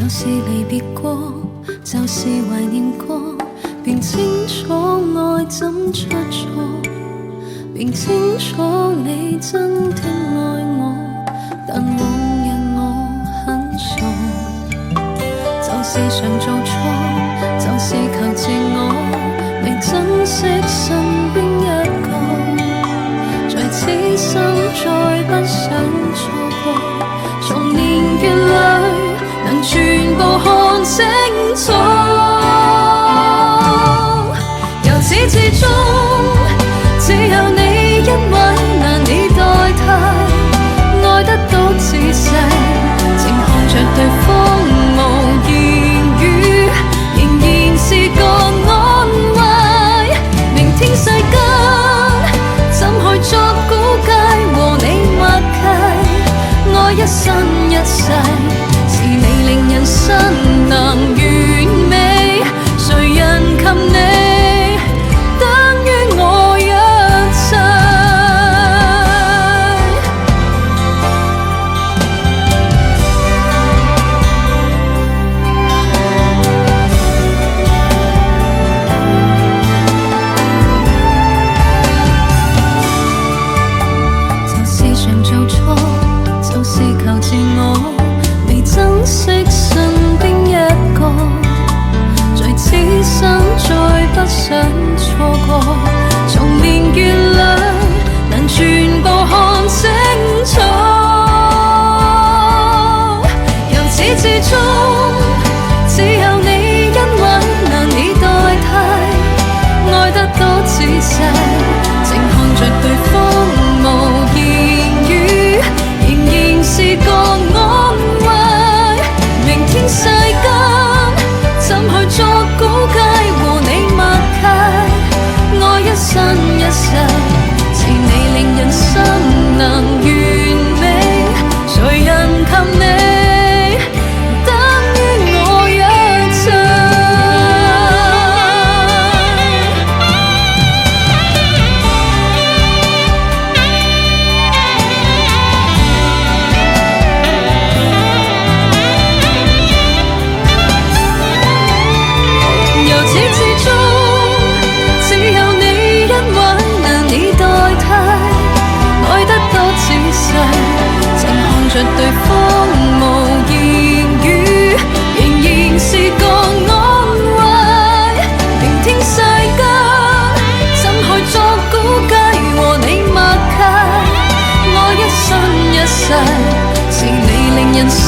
就是離別過，就是懷念過，便清楚愛怎出錯，便清楚你真的愛我，但往日我很傻，就是常做錯，就是求自我，未珍惜身邊一個，在此生再不想錯過，從年月裏能全部看清楚，由始至終只有你一位難以代替，愛得多仔細，靜看着對方無言語，仍然是個安慰。明天世間怎去作估計，和你默契，愛一生一世，是你令人生能完美，誰人及你等於我一切。就是常做錯，就是求自我，未珍惜身邊一個，在此生再不想錯過，從年月裏能全部看清楚，由始至終只有你一位難以代替，愛得多仔細，靜看着對方無言語，仍然是個安慰。明天世間怎去作估計，和你默契，愛一生一世，是你令人生能完美，誰人及你等於我一切。由始至終只有你一位難以代替，愛得多仔細，靜看着對方無言語，仍然是個安慰。明天世間怎去作估計，和你默契，愛一生一世，是你令人生